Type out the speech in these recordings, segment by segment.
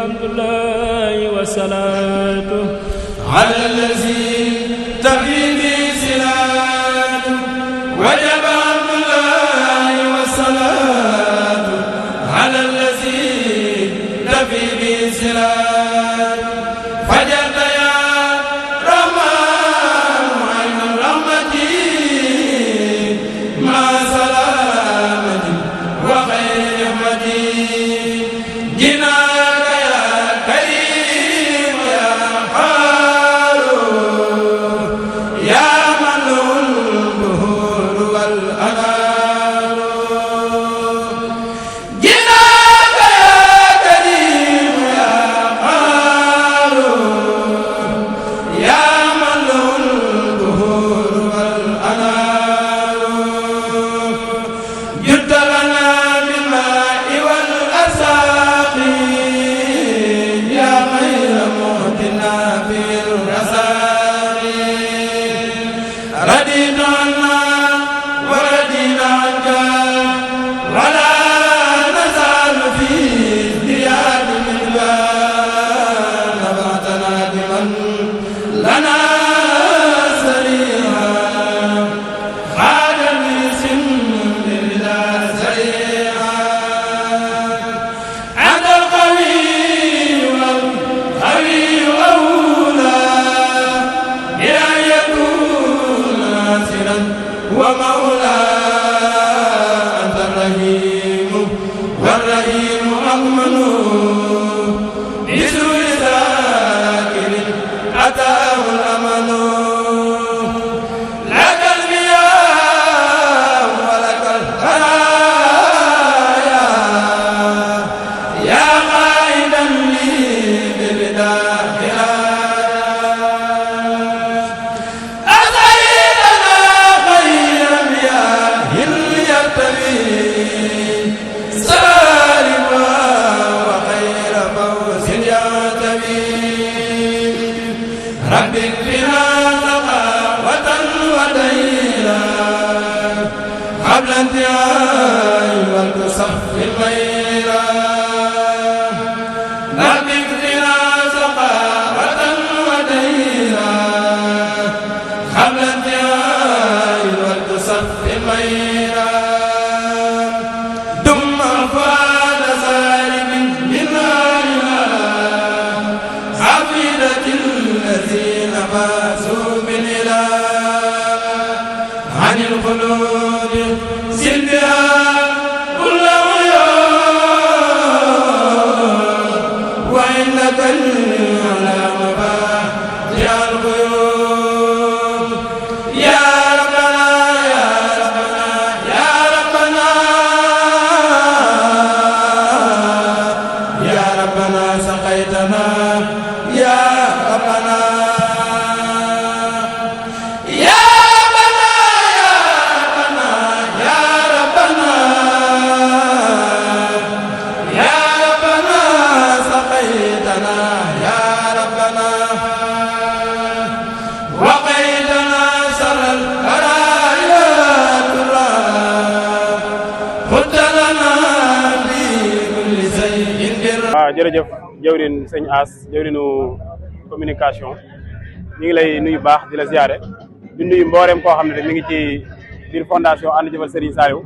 hamdulillahi wa salaatu ala allazi tabibi silatu wajaba hamdulillahi wa salaatu ala allazi tabibi silatu jërëjëf jawrin sëñ As jawrinu communication ñu ngi lay nuyu baax di la ziare di nuyu mbooreem koo xam ne mi ngi ci biir fondation ànd jëfal Serigne Saliou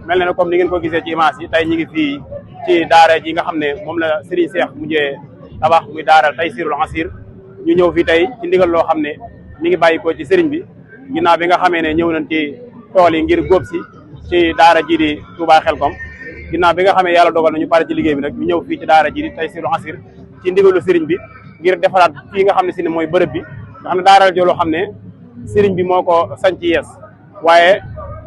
mel na ne comme ni ngeen ko gisee ci image yi tey ñu ngi fii ci daara ji nga xam ne moom la Serigne Cheikh mujjee tabax muy daara Taysirul Asir ñu ñëw fii tey ci ndigal loo xam ne mi ngi bàyyi ko ci Serigne bi ginnaaw bi nga xamee ne ñëw nañ ci tool yi ngir góob si ci daara ji di Touba Xelkom ginnaaw bi nga xamee yàlla dogal na ñu pare ci liggéey bi nag ñu ñëw fii ci daara ji di Taysirul Asir ci ndigalu Serigne bi ngir defaraat fii nga xam ne si ne mooy bërëb bi nga xam ne daara joo loo xam ne Serigne bi moo ko sañ ci yees waaye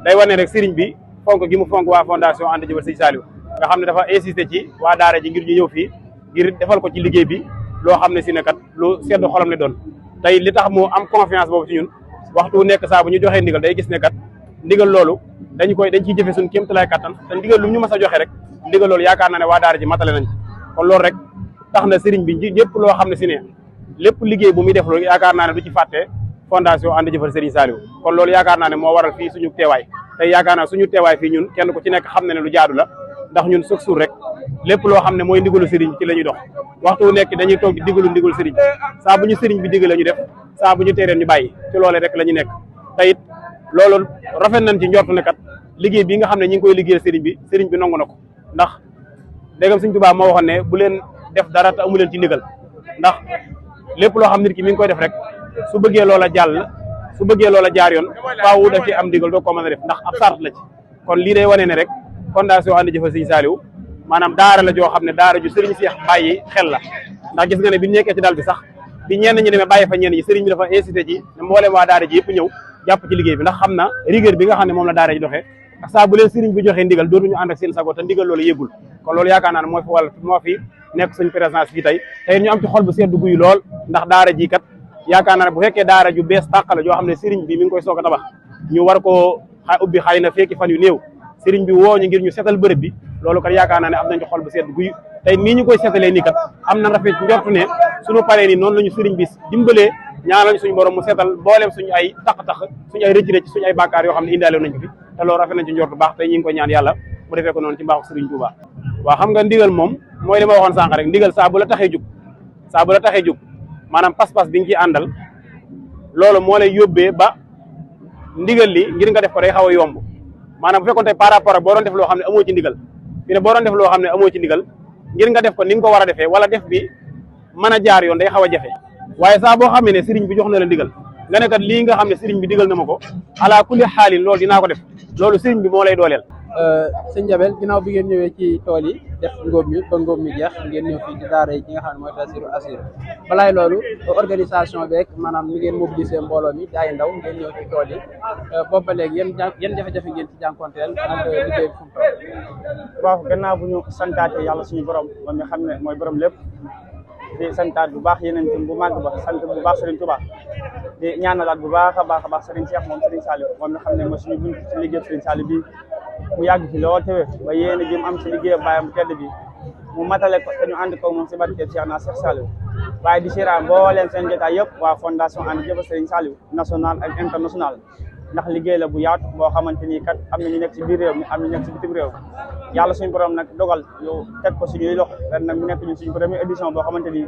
day wane rek Serigne bi fonk gi mu fonk waa fondation ànd jëfal Serigne Saliou nga xam ne dafa insisté ci waa daara ji ngir ñu ñëw fii ngir defal ko ci liggéey bi loo xam ne si ne kat lu sedd xolam ne doon tey li tax mu am confiance boobu ci ñun waxtu nekk saa bu ñu joxee ndigal day gis ne kat ndigal loolu dañ ciy jëfe suñu kéemtalaay kattan te ndigal lu ñu mës a joxe rek ndigal loolu yaakaar naa ne waa daara ji matale nañ kon loolu rek tax na Serigne bi lépp loo xam ne si ne lépp liggéey bu muy def loolu yaakaar naa ne du ci fàtte fondation ànd jëfal Serigne Saliou kon loolu yaakaar naa ne moo waral fii suñu teewaay tey yaakaar naa suñu teewaay fii ñun kenn ku ci nekk xam na ne lu jaadu la ndax ñun chaque jour rek lépp loo xam ne mooy ndigalu sëriñ ci la ñuy dox waxtu wu nekk dañuy toog digalu ndigalu sëriñ saa bu ñu sëriñ bi digal la ñu def saa bu ñu teereen ñu bàyyi ci loole rek la ñu nekk te it loolu rafet nañ ci njortu ne kat liggéey bi nga xam ne ñi ngi koy liggéeyal sëriñ bi nangu na ko ndax dégam Sëriñ Tuubaa moo waxoon ne bu leen def dara te amu leen ci ndigal ndax lépp loo xam nit ki mi ngi koy def rek su bëggee loola jaar yoon faawu daf ci am ndigal doo ko mën a def ndax ab sart la ci kon lii day wane ne rek fondation ànd jëfal Sëriñ Saliou maanaam daara la joo xam ne daara ju sëriñ Seex bàyyi xel la ndax gis nga ne bi ñu nekkee ci dal bi sax bi ñenn ñi demee bàyyi fa ñenn ñi sëriñ bi dafa incité ci ne mbooleem waa daara ji yëpp ñëw jàpp ci liggéey bi ndax xam na rigueur bi nga xam ne moom la daara ji doxee ak saa bu leen sëriñ bi joxee ndigal dootuñu ànd ak seen sago te ndigal loolu yëgul kon loolu yaakaar naa ne moo fi nekk suñ présence fii tey ñu am ci xol bu sedd guy lool ndax daara ji kat yaakaar naa ne bu fekkee daara ju bees tàq la joo xam ne sëriñ bi mi ngi koy soog a tabax ñu war koo ubbi xëy na fekki fan yu néew sëriñ bi woo ñu ngir ñu setal bërëb bi loolu kat yaakaar naa ne am nañ ci xol bu sedd guy tey nii ñu koy setalee nii kat am na rafet njortu ne suñu paree nii noonu la ñu sëriñ bi dimbalee ñaanal suñu borom mu seetal booleem suñu ay taq-taq suñu ay rëcc-rëcc suñu ay bàkkaar yoo xam ne indaale nañ ko fi te loolu rafet nañ ci njort bu baax tey ñu ngi ko ñaan yàlla mu defee ko noonu ci mbaaxu Sëriñ Tuubaa waaw xam nga ndigal moom mooy li ma waxoon sànq rek ndigal saa bu la taxee jug maanaam pas-pas bi nga ciy àndal loolu moo lay yóbbee ba ndigal li ngir nga def ko day xaw a yomb maanaam bu fekkoon tey par rapport ak boo doon def loo xam ne amoo ci ndigal fi ne boo doon def loo xam ne amoo ci ndigal ngir nga def ko ni nga ko war a defee wala def bi mën a jaar yoon day xaw a jafe waaye saa boo xamee ne sëriñ bi jox na la ndigal nga ne kat lii nga xam ne sëriñ bi digal na ma ko ala kulli xaalin loolu dinaa ko def loolu sëriñ bi moo lay dooleel. sëñ Jabel ginnaaw bi ngeen ñëwee ci tool yi def ngóob mi ba ngóob mi jeex ngeen ñëw fii ci daara yi ki nga xam ne mooy Taysiroul Assir balaay loolu organisation beeg maanaam ni ngeen mobiliser mbooloo mi daay ndaw ngeen ñëw ci tool yi boobu ba léegi yan jafe-jafe ngeen ci jànkonteel ak liggéey bi fu mu toll. waaw gannaaw bu ñu santaate yàlla suñu borom moom mi xam ne mooy borom lépp di santaat bu baax yeneen tim bu màgg ba sant bu baax Serigne Touba di ñaanalaat bu baax a baax Serigne Cheikh moom Serigne Saliou moom mi xam ne mooy suñu bunt ci liggéey Serigne Saliou bi mu yàgg fi lool tewe ba yéen a jëm am ci liggéey bàyyam bu tedd bi mu matale ko te ñu ànd ko moom si barke Cheikh naa Cheikh Saliou waaye di siraa mbooleem seen jotaay yëpp waa fondation ànd jëfal Serigne Saliou national ak international ndax liggéey la bu yaatu boo xamante ni kat am na ñu nekk ci biir réew mi am na ñu nekk ci bitim réew yàlla suñu borom nag dogal yow teg ko suñuy loxo ren nag mu nekk ñun suñu première édition boo xamante ni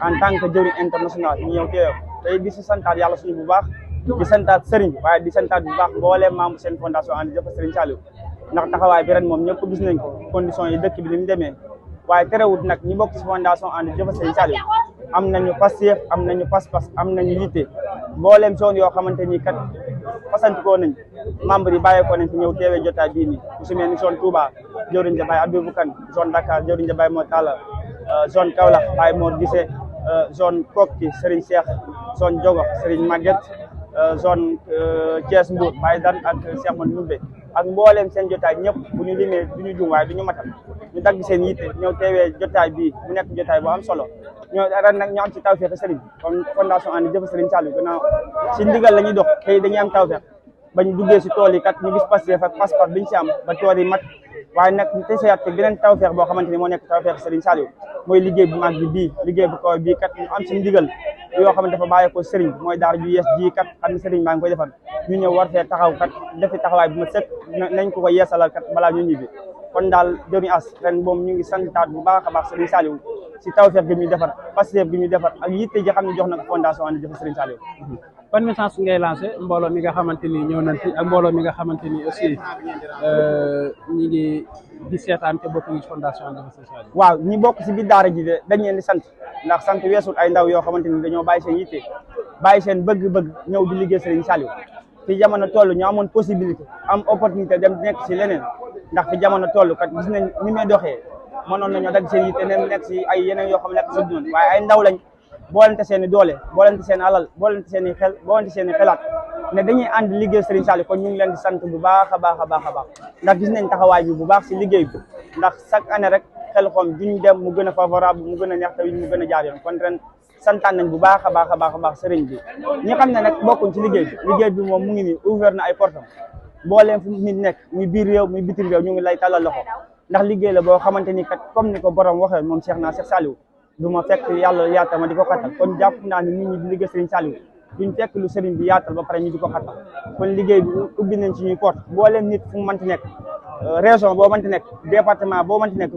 en tant que jëwriñ international ñu ñëw teew tey di si santaat yàlla suñu bu baax di santaat sëriñ bi waaye di santaat bu baax mbooleem membre seen fondation ànd jëfal Serigne Saliou ndax taxawaay bi ren moom ñëpp gis nañ ko conditions yi dëkk bi ni mu demee waaye terewut nag ñi bokk ci fondation ànd jëfal Serigne Saliou am nañu passeef am nañu pas-pas am nañu yitte mbooleem zone yoo xamante ni kat fasantikoo nañ membre yi bàyyeekoo nañ fi ñëw teewee jotaay bii nii su mel ni zone Touba jëwriñ ja Baye Abibou Kane zone Dakar jëwriñ ja Baye Mor Talla zone Kaolack Baye Mor Gissé zone Kokki Serigne Cheikh zone Diogo Serigne Maguette zone Thiès Mbour Baye Dan ak Cheikh Mouhamed Ndoumbe ak mbooleem seen jotaay ñëpp bu ñu limee du ñu jum waaye du ñu matal ñu dagg seen yitte ñëw teewee jotaay bii mu nekk jotaay bu am solo ñoo ren nag ñu am ci tawfeex sëriñ comme fondation ànd jëfal Serigne Saliou gannaaw si ndigal la ñuy dox tey dañuy am tawfeex bañ duggee si tool yi kat ñu gis Pastef ak passeport biñu si am ba tool yi mat waaye nag ñu teseyaat te beneen tawfeex boo xamante ni moo nekk tawfeex Serigne Saliou mooy liggéey bu mag bi bii liggéey bu kaw bii kat ñu am si ndigal yoo xam ne dafa bàyyeekoo Serigne mooy daara ju yees ji kat xam ne Serigne baa ngi koy defal ñu ñëw war fee taxaw kat defi taxawaay bu ma sëkk nañ ko yeesalal kat balaa ñu ñibbi kon daal jëriñ as ren moom ñu ngi santaat bu baax a baax Serigne Saliou si tawfeex gi muy defar Pastef gi muy defar ak yitte ji xam ne jox na ko fondation ànd jëfal Serigne Saliou. ban message ngay lancé mbooloo mi nga xamante ni ñëw nañ fi ak mbooloo mi nga xamante ni aussi ñi ngi di seetaan te bokk ñu ci fondation ànd jëfal Serigne Saliou. waaw ñi bokk si biir daara ji de dañ leen di sant ndax sant weesul ay ndaw yoo xamante ni dañoo bàyyi seen yitte bàyyi seen bëgg-bëgg ñëw di liggéey Serigne Saliou fi jamono toll ñu amoon possibilité am opportunité dem nekk si leneen ndax fi jamono toll kat gis nañ ni may doxee mënoon nañoo dagg seen yitte neen nekk si ay yeneen yoo xam nekk si dund waaye ay ndaw lañ boolente seen i doole boolente seen alal boolente seen i xel boolente seen i xelaat ne dañuy ànd liggéey Serigne Saliou kon ñu ngi leen di sant bu baax a baax a baax a baax ndax gis nañ taxawaay bi bu baax si liggéey bi ndax chaque année rek xel xom duñ dem mu gën a favorable mu gën a neex tamit mu gën a jaar yoon kon ren santaan nañ bu baax a baax a baax a baax Serigne bi ñi xam ne nag bokkuñ ci liggéey bi moom mu ngi nii ouvert na ay portam booleem fu nit nekk muy biir réew muy bitim réew ñu ngi lay talal loxo ndax liggéey la boo xamante ni kat comme ni ko borom waxee moom Cheikh naa Cheikh Saliou du ma fekk yàlla yaatal ma di ko xatal kon jàpp naa ni nit ñi di liggéey Serigne Saliou duñ fekk lu Serigne bi yaatal ba pare ñu di ko xatal kon liggéey bi ubbi nañ ci ñuy porte booleem nit fu mu mënti nekk région boo mënti nekk département boo mënti nekk